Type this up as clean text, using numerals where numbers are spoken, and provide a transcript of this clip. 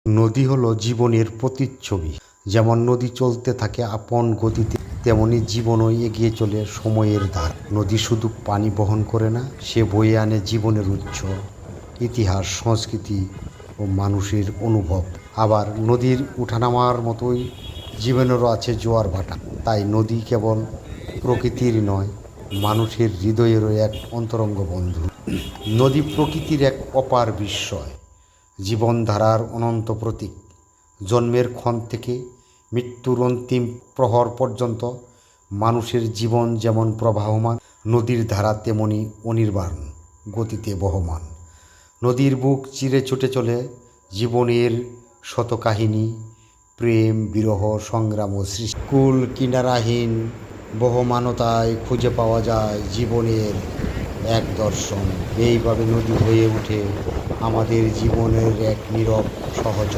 নদী হলো জীবনের প্রতিচ্ছবি। যেমন নদী চলতে থাকে আপন গতিতে, তেমনি জীবনও এগিয়ে চলে সময়ের ধার। নদী শুধু পানি বহন করে না, সে বয়ে আনে জীবনের উৎস, ইতিহাস, সংস্কৃতি ও মানুষের অনুভব। আবার নদীর উঠানামার মতোই জীবনেরও আছে জোয়ার ভাটা। তাই নদী কেবল প্রকৃতির নয়, মানুষের হৃদয়েরও এক অন্তরঙ্গ বন্ধু। নদী প্রকৃতির এক অপার বিস্ময়, জীবনধারার অনন্ত প্রতীক। জন্মের ক্ষণ থেকে মৃত্যুর অন্তিম প্রহর পর্যন্ত মানুষের জীবন যেমন প্রবাহমান, নদীর ধারা তেমনি অনির্বাণ গতিতে বহমান। নদীর বুক চিরে ছুটে চলে জীবনের শত কাহিনী, প্রেম, বিরহ, সংগ্রাম ও সৃষ্টি। কুল কিনারাহীন বহমানতায় খুঁজে পাওয়া যায় জীবনের এক দর্শন। এইভাবে নদী হয়ে ওঠে আমাদের জীবনের এক নীরব সহচর।